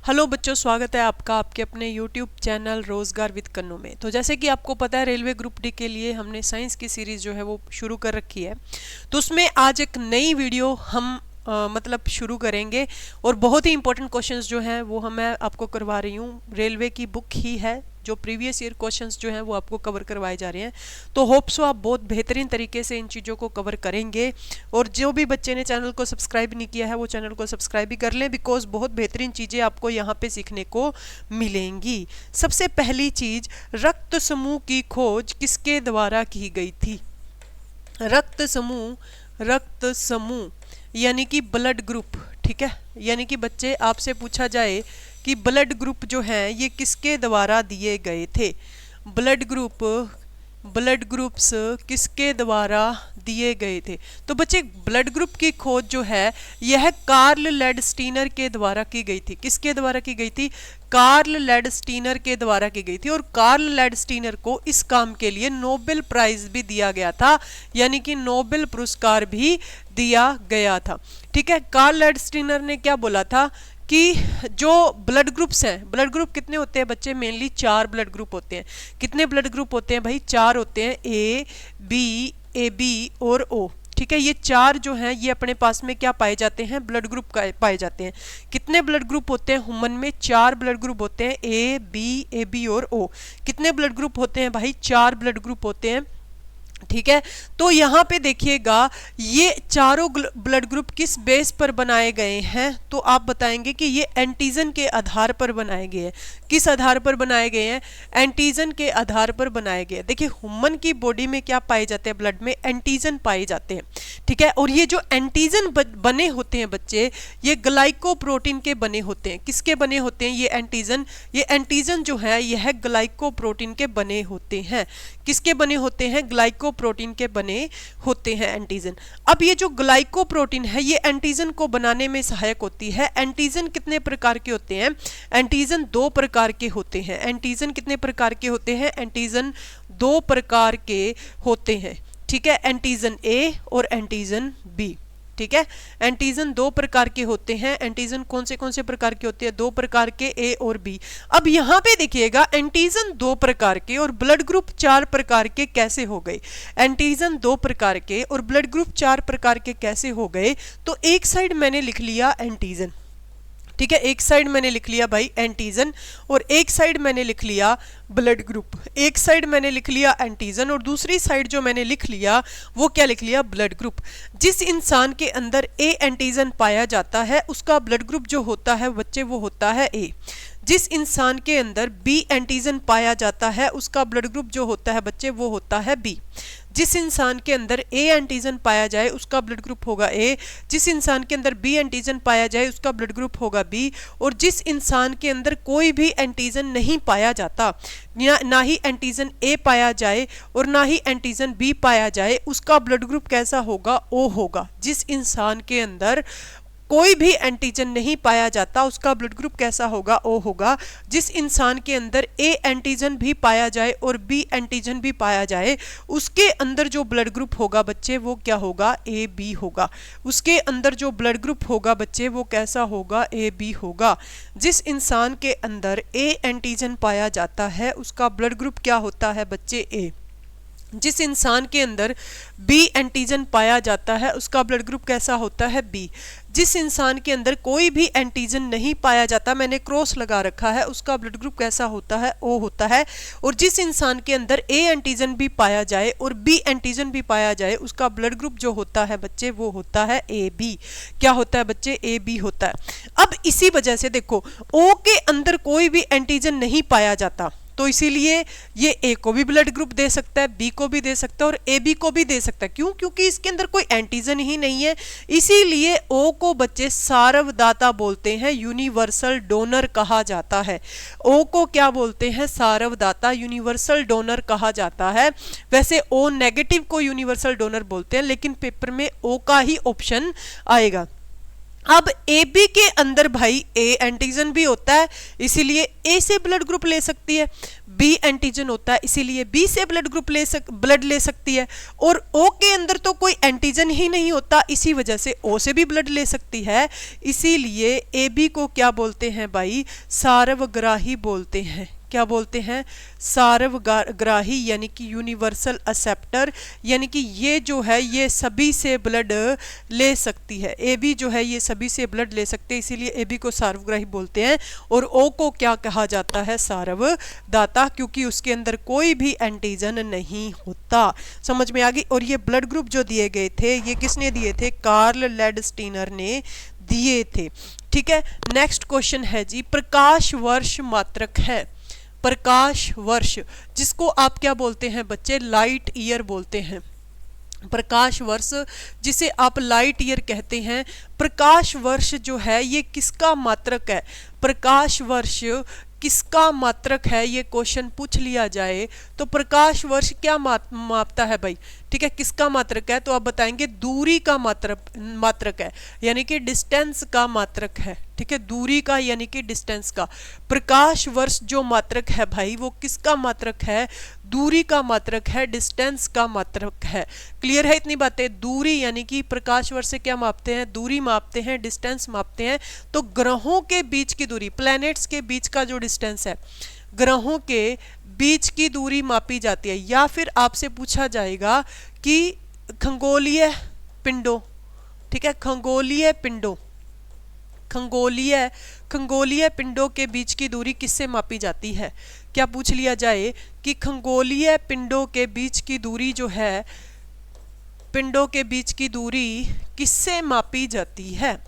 Hello बच्चों, स्वागत है आपका आपके अपने यूट्यूब चैनल रोज़गार विद कन्नू में। तो जैसे कि आपको पता है, रेलवे ग्रुप डी के लिए हमने साइंस की सीरीज़ जो है वो शुरू कर रखी है। तो उसमें आज एक नई वीडियो हम मतलब शुरू करेंगे और बहुत ही इंपॉर्टेंट क्वेश्चंस जो हैं वो मैं आपको करवा रही हूँ। रेलवे की बुक ही है, जो प्रीवियस ईयर क्वेश्चंस जो हैं वो आपको कवर करवाए जा रहे हैं। तो होप सो आप बहुत बेहतरीन तरीके से इन चीज़ों को कवर करेंगे। और जो भी बच्चे ने चैनल को सब्सक्राइब नहीं किया है वो चैनल को सब्सक्राइब भी कर लें, बिकॉज बहुत बेहतरीन चीज़ें आपको यहाँ पे सीखने को मिलेंगी। सबसे पहली चीज़, रक्त समूह की खोज किसके द्वारा की गई थी? रक्त समूह यानी कि ब्लड ग्रुप। ठीक है, यानी कि बच्चे आपसे पूछा जाए कि ब्लड ग्रुप जो है ये किसके द्वारा दिए गए थे? ब्लड ग्रुप्स किसके द्वारा दिए गए थे? तो बच्चे ब्लड ग्रुप की खोज जो है यह कार्ल लैंडस्टीनर के द्वारा की गई थी। किसके द्वारा की गई थी? कार्ल लैंडस्टीनर के द्वारा की गई थी। और कार्ल लैंडस्टीनर को इस काम के लिए नोबेल प्राइज भी दिया गया था, यानी कि नोबेल पुरस्कार भी दिया गया था। ठीक है, कार्ल लैंडस्टीनर ने क्या बोला था कि जो ब्लड ग्रुप्स हैं, ब्लड ग्रुप कितने होते हैं बच्चे? मेनली 4 ब्लड ग्रुप होते हैं। कितने ब्लड ग्रुप होते हैं भाई? 4 होते हैं, ए बी और ओ। ठीक है, ये 4 जो हैं ये अपने पास में क्या पाए जाते हैं? ब्लड ग्रुप पाए जाते हैं। कितने ब्लड ग्रुप होते हैं ह्यूमन में? 4 ब्लड ग्रुप होते हैं, ए बी और ओ। कितने ब्लड ग्रुप होते हैं भाई? 4 ब्लड ग्रुप होते हैं। ठीक है, तो यहाँ पे देखिएगा ये चारों ब्लड ग्रुप किस बेस पर बनाए गए हैं? तो आप बताएंगे कि ये एंटीजन के आधार पर बनाए गए हैं। किस आधार पर बनाए गए हैं? एंटीजन के आधार पर बनाए गए हैं। देखिए, ह्यूमन की बॉडी में क्या पाए जाते हैं? ब्लड में एंटीजन पाए जाते हैं। ठीक है, और ये जो एंटीजन बने होते हैं बच्चे, ये ग्लाइकोप्रोटीन के बने होते हैं। किसके बने होते हैं ये एंटीजन? ये एंटीजन जो है यह ग्लाइकोप्रोटीन के बने होते हैं। किसके बने होते हैं? ग्लाइकोप्रोटीन के बने होते हैं एंटीजन। अब ये जो ग्लाइकोप्रोटीन है ये एंटीजन को बनाने में सहायक होती है। एंटीजन कितने प्रकार के होते हैं? एंटीजन 2 प्रकार के होते हैं। एंटीजन कितने प्रकार के होते हैं? एंटीजन 2 प्रकार के होते हैं। ठीक है, एंटीजन ए और एंटीजन बी। ठीक है, एंटीजन 2 प्रकार के होते हैं। एंटीजन कौन से प्रकार के होते हैं? 2 प्रकार के, ए और बी। अब यहाँ पे देखिएगा एंटीजन 2 प्रकार के और ब्लड ग्रुप 4 प्रकार के कैसे हो गए? एंटीजन 2 प्रकार के और ब्लड ग्रुप 4 प्रकार के कैसे हो गए? तो एक साइड मैंने लिख लिया एंटीजन। ठीक है, एक साइड मैंने लिख लिया भाई एंटीजन और एक साइड मैंने लिख लिया ब्लड ग्रुप। एक साइड मैंने लिख लिया एंटीजन और दूसरी साइड जो मैंने लिख लिया वो क्या लिख लिया? Blood group. जिस इंसान के अंदर ए एंटीजन पाया जाता है उसका ब्लड ग्रुप जो होता है बच्चे वो होता है ए। जिस इंसान के अंदर बी एंटीजन पाया जाता है उसका ब्लड ग्रुप जो होता है बच्चे वो होता है बी। जिस इंसान के अंदर ए एंटीजन पाया जाए उसका ब्लड ग्रुप होगा ए। जिस इंसान के अंदर बी एंटीजन पाया जाए उसका ब्लड ग्रुप होगा बी। और जिस इंसान के अंदर कोई भी एंटीजन नहीं पाया जाता, ना ही एंटीजन ए पाया जाए और ना ही एंटीजन बी पाया जाए, उसका ब्लड ग्रुप कैसा होगा? ओ होगा। जिस इंसान के अंदर कोई भी एंटीजन नहीं पाया जाता उसका ब्लड ग्रुप कैसा होगा? ओ होगा। जिस इंसान के अंदर ए एंटीजन भी पाया जाए और बी एंटीजन भी पाया जाए उसके अंदर जो ब्लड ग्रुप होगा बच्चे वो क्या होगा? ए बी होगा। उसके अंदर जो ब्लड ग्रुप होगा बच्चे वो कैसा होगा? ए बी होगा। जिस इंसान के अंदर ए एंटीजन पाया जाता है उसका ब्लड ग्रुप क्या होता है बच्चे? ए। जिस इंसान के अंदर बी एंटीजन पाया जाता है उसका ब्लड ग्रुप कैसा होता है? बी। जिस इंसान के अंदर कोई भी एंटीजन नहीं पाया जाता, मैंने क्रॉस लगा रखा है, उसका ब्लड ग्रुप कैसा होता है? ओ होता है। और जिस इंसान के अंदर ए एंटीजन भी पाया जाए और बी एंटीजन भी पाया जाए उसका ब्लड ग्रुप जो होता है बच्चे वो होता है ए बी। क्या होता है बच्चे? ए बी होता है। अब इसी वजह से देखो, ओ के अंदर कोई भी एंटीजन नहीं पाया जाता तो इसीलिए ये ए को भी ब्लड ग्रुप दे सकता है, बी को भी दे सकता है और ए बी को भी दे सकता है। क्यों? क्योंकि इसके अंदर कोई एंटीजन ही नहीं है। इसीलिए ओ को बच्चे सारवदाता बोलते हैं, यूनिवर्सल डोनर कहा जाता है। ओ को क्या बोलते हैं? सारवदाता, यूनिवर्सल डोनर कहा जाता है। वैसे ओ नेगेटिव को यूनिवर्सल डोनर बोलते हैं, लेकिन पेपर में ओ का ही ऑप्शन आएगा। अब ए बी के अंदर भाई ए एंटीजन भी होता है, इसीलिए ए से ब्लड ग्रुप ले सकती है, बी एंटीजन होता है इसीलिए बी से ब्लड ले सकती है, और ओ के अंदर तो कोई एंटीजन ही नहीं होता, इसी वजह से ओ से भी ब्लड ले सकती है, इसीलिए ए बी को क्या बोलते हैं भाई, सार्वग्राही बोलते हैं। क्या बोलते हैं, सार्वग्राही, यानी कि यूनिवर्सल एक्सेप्टर, यानी कि ये जो है ये सभी से ब्लड ले सकती है। ए बी जो है ये सभी से ब्लड ले सकते हैं, इसीलिए ए बी को सार्वग्राही बोलते हैं, और ओ को क्या कहा जाता है, सार्वदाता, क्योंकि उसके अंदर कोई भी एंटीजन नहीं होता। समझ में आ गई। और ये ब्लड ग्रुप जो दिए गए थे ये किसने दिए थे, कार्ल लैंडस्टीनर ने दिए थे। ठीक है, नेक्स्ट क्वेश्चन है जी, प्रकाश वर्ष मात्रक है। प्रकाश वर्ष, जिसको आप क्या बोलते हैं बच्चे, लाइट ईयर बोलते हैं। प्रकाश वर्ष जिसे आप लाइट ईयर कहते हैं, प्रकाश वर्ष जो है ये किसका मात्रक है, प्रकाश वर्ष किसका मात्रक है, ये क्वेश्चन पूछ लिया जाए तो प्रकाश वर्ष क्या मापता है भाई। ठीक है, किसका मात्रक है, तो आप बताएंगे दूरी का मात्रक है, यानी कि डिस्टेंस का मात्रक है। ठीक है, दूरी का यानी कि डिस्टेंस का। प्रकाश वर्ष जो मात्रक है भाई वो किसका मात्रक है, दूरी का मात्रक है, डिस्टेंस का मात्रक है। क्लियर है इतनी बातें। दूरी यानी कि प्रकाश वर्ष से क्या मापते हैं, दूरी मापते हैं, डिस्टेंस मापते हैं। तो ग्रहों के बीच की दूरी, प्लैनेट्स के बीच का जो डिस्टेंस है, ग्रहों के बीच की दूरी मापी जाती है। या फिर आपसे पूछा जाएगा कि खगोलीय पिंडों, ठीक है, खगोलीय पिंडों, खगोलीय पिंडों के बीच की दूरी किससे मापी जाती है। क्या पूछ लिया जाए कि खगोलीय पिंडों के बीच की दूरी जो है, पिंडों के बीच की दूरी किससे मापी जाती है,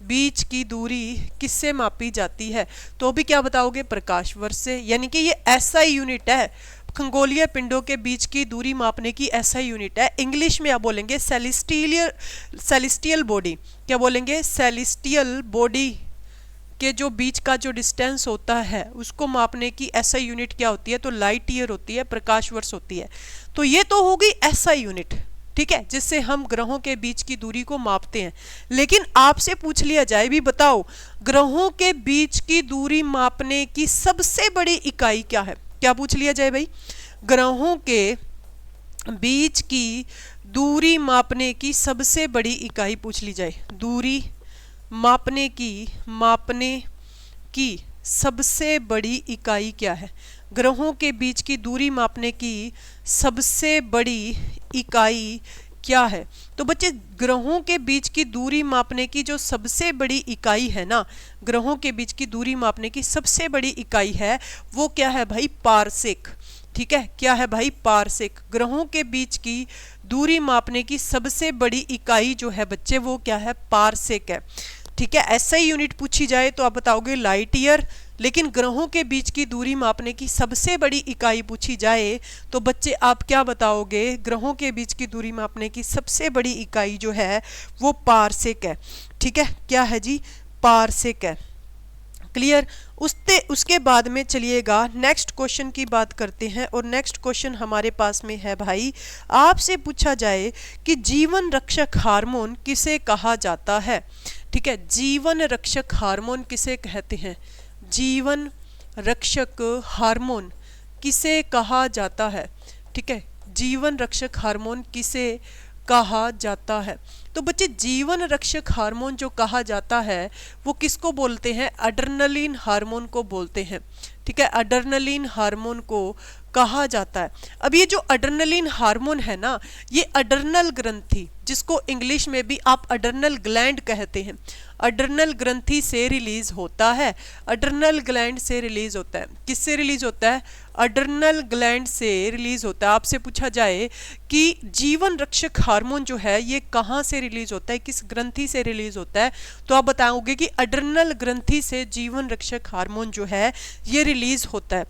बीच की दूरी किससे मापी जाती है, तो भी क्या बताओगे, प्रकाश वर्ष से। यानी कि ये एसआई यूनिट है, खगोलीय पिंडों के बीच की दूरी मापने की एसआई यूनिट है। इंग्लिश में आप बोलेंगे सेलेस्टियल बॉडी। क्या बोलेंगे, सेलेस्टियल बॉडी के जो बीच का जो डिस्टेंस होता है उसको मापने की एसआई यूनिट क्या होती है, तो लाइट ईयर होती है, प्रकाश वर्ष होती है। तो ये तो होगी एसआई यूनिट, ठीक है, जिससे हम ग्रहों के बीच की दूरी को मापते हैं। लेकिन आपसे पूछ लिया जाए भी, बताओ ग्रहों के बीच की दूरी मापने की सबसे बड़ी इकाई क्या है। क्या पूछ लिया जाए भाई, ग्रहों के बीच की दूरी मापने की सबसे बड़ी इकाई पूछ ली जाए, दूरी मापने की सबसे बड़ी इकाई क्या है, ग्रहों के बीच की दूरी मापने की सबसे बड़ी इकाई क्या है। तो बच्चे ग्रहों के बीच की दूरी मापने की जो सबसे बड़ी इकाई है ना, ग्रहों के बीच की दूरी मापने की सबसे बड़ी इकाई है वो क्या है भाई, पारसेक। ठीक है, क्या है भाई, पारसेक। ग्रहों के बीच की दूरी मापने की सबसे बड़ी इकाई जो है बच्चे वो क्या है, पारसेक है। ठीक है, एसआई यूनिट पूछी जाए तो आप बताओगे लाइट ईयर, लेकिन ग्रहों के बीच की दूरी मापने की सबसे बड़ी इकाई पूछी जाए तो बच्चे आप क्या बताओगे, ग्रहों के बीच की दूरी मापने की सबसे बड़ी इकाई जो है वो पारसेक है। ठीक है, क्या है जी, पारसेक है। क्लियर। उसके बाद में चलिएगा नेक्स्ट क्वेश्चन की बात करते हैं, और नेक्स्ट क्वेश्चन हमारे पास में है भाई, आपसे पूछा जाए कि जीवन रक्षक हार्मोन किसे कहा जाता है। ठीक है, जीवन रक्षक हार्मोन किसे कहते हैं, जीवन रक्षक हार्मोन किसे कहा जाता है। ठीक है, जीवन रक्षक हार्मोन किसे कहा जाता है। तो बच्चे जीवन रक्षक हार्मोन जो कहा जाता है वो किसको बोलते हैं, अड्रेनलिन हार्मोन को बोलते हैं। ठीक है, अड्रेनलिन हार्मोन को कहा जाता है। अब ये जो अड्रेनलिन हार्मोन है ना, ये अड्रेनल ग्रंथि, जिसको इंग्लिश में भी आप अड्रेनल ग्लैंड कहते हैं, अड्रेनल ग्रंथि से रिलीज होता है। अड्रेनल ग्लैंड से रिलीज होता है, किससे रिलीज होता है, अड्रेनल ग्लैंड से रिलीज होता है। आपसे पूछा जाए कि जीवन रक्षक हार्मोन जो है ये कहाँ से रिलीज होता है, किस ग्रंथि से रिलीज होता है, तो आप बताओगे कि अड्रेनल ग्रंथि से जीवन रक्षक हार्मोन जो है ये रिलीज होता है।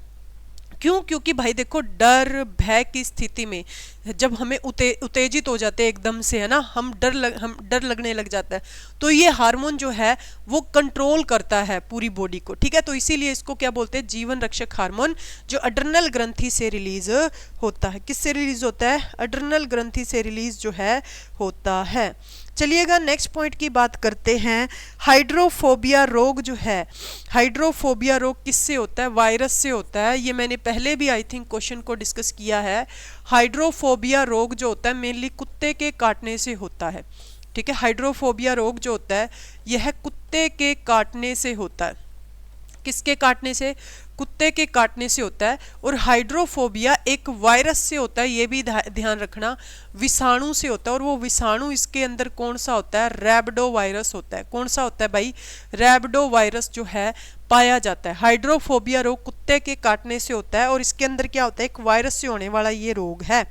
क्यों, क्योंकि भाई देखो डर भय की स्थिति में जब हमें उत्तेजित हो जाते हैं एकदम से, है ना, हम डर लगने लग जाता है, तो ये हार्मोन जो है वो कंट्रोल करता है पूरी बॉडी को। ठीक है, तो इसीलिए इसको क्या बोलते हैं, जीवन रक्षक हार्मोन, जो अड्रेनल ग्रंथि से रिलीज होता है। किससे रिलीज होता है, अड्रेनल ग्रंथि से रिलीज जो है होता है। चलिएगा नेक्स्ट पॉइंट की बात करते हैं। हाइड्रोफोबिया रोग जो है, हाइड्रोफोबिया रोग किससे होता है? वायरस से होता है। ये मैंने पहले भी आई थिंक क्वेश्चन को डिस्कस किया है। हाइड्रोफोबिया रोग जो होता है मेनली कुत्ते के काटने से होता है। ठीक है, हाइड्रोफोबिया रोग जो होता है यह कुत्ते के काटने से होता है। किसके काटने से? कुत्ते के काटने से होता है। और हाइड्रोफोबिया एक वायरस से होता है, ये भी ध्यान रखना, विषाणु से होता है। और वो विषाणु इसके अंदर कौन सा होता है? रैबिडो वायरस होता है। कौन सा होता है भाई? रैबिडो वायरस जो है पाया जाता है। हाइड्रोफोबिया रोग कुत्ते के काटने से होता है और इसके अंदर क्या होता है? एक वायरस से होने वाला ये रोग है।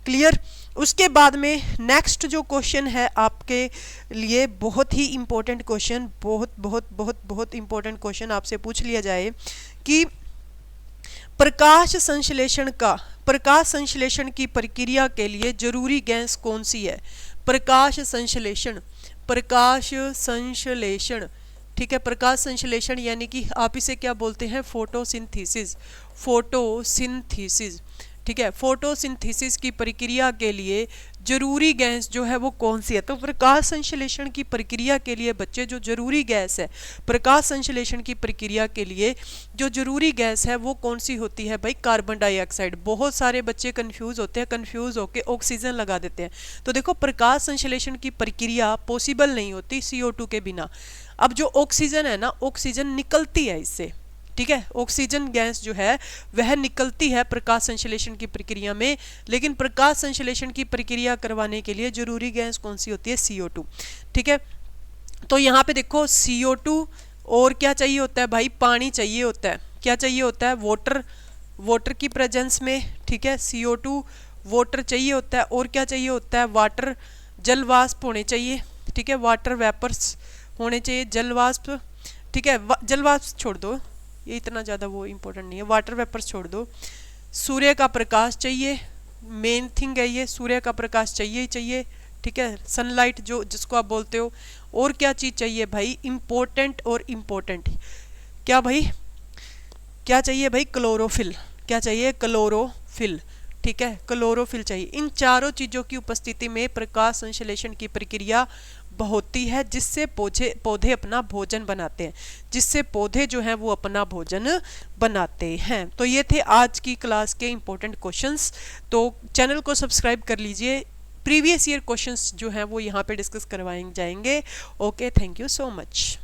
क्लियर? उसके बाद में नेक्स्ट जो क्वेश्चन है आपके लिए बहुत ही इंपॉर्टेंट क्वेश्चन, बहुत बहुत बहुत बहुत इंपॉर्टेंट क्वेश्चन आपसे पूछ लिया जाए कि प्रकाश संश्लेषण की प्रक्रिया के लिए जरूरी गैस कौन सी है? प्रकाश संश्लेषण, ठीक है, प्रकाश संश्लेषण यानी कि आप इसे क्या बोलते हैं? फोटोसिंथेसिस। ठीक है, फोटोसिंथेसिस की प्रक्रिया के लिए जरूरी गैस जो है वो कौन सी है? तो प्रकाश संश्लेषण की प्रक्रिया के लिए बच्चे जो जरूरी गैस है, प्रकाश संश्लेषण की प्रक्रिया के लिए जो जरूरी गैस है वो कौन सी होती है भाई? Carbon dioxide. बहुत सारे बच्चे कंफ्यूज होते हैं, कंफ्यूज होके ऑक्सीजन लगा देते हैं। तो देखो प्रकाश संश्लेषण की प्रक्रिया पॉसिबल नहीं होती CO2 के बिना। अब जो ऑक्सीजन है ना, ऑक्सीजन निकलती है इससे। ठीक है, ऑक्सीजन गैस जो है वह निकलती है प्रकाश संश्लेषण की प्रक्रिया में, लेकिन प्रकाश संश्लेषण की प्रक्रिया करवाने के लिए जरूरी गैस कौन सी होती है? CO2। ठीक है, तो यहाँ पे देखो CO2 और क्या चाहिए होता है भाई? पानी चाहिए होता है। क्या चाहिए होता है? वाटर की प्रेजेंस में। ठीक है, CO2 वाटर चाहिए होता है। और क्या चाहिए होता है? वाटर, जलवाष्प होने चाहिए। ठीक है, वाटर वेपर्स होने चाहिए, जलवाष्प। ठीक है, जलवाष्प छोड़ दो, ये इतना ज़्यादा वो इम्पोर्टेंट नहीं है, वाटर वेपर्स छोड़ दो। सूर्य का प्रकाश चाहिए, मेन थिंग है ये, सूर्य का प्रकाश चाहिए ही चाहिए। ठीक है, सनलाइट जो जिसको आप बोलते हो। और क्या चीज़ चाहिए भाई? इम्पोर्टेंट और इम्पोर्टेंट क्या भाई? क्या चाहिए भाई? क्लोरोफिल। क्या चाहिए? क्लोरोफिल। ठीक है, क्लोरोफिल चाहिए। इन चारों चीज़ों की उपस्थिति में प्रकाश संश्लेषण की प्रक्रिया होती है, जिससे पौधे अपना भोजन बनाते हैं, जिससे पौधे जो हैं वो अपना भोजन बनाते हैं। तो ये थे आज की क्लास के इंपॉर्टेंट क्वेश्चंस। तो चैनल को सब्सक्राइब कर लीजिए, प्रीवियस ईयर क्वेश्चंस जो हैं वो यहाँ पे डिस्कस करवाए जाएंगे। Okay, thank you so much.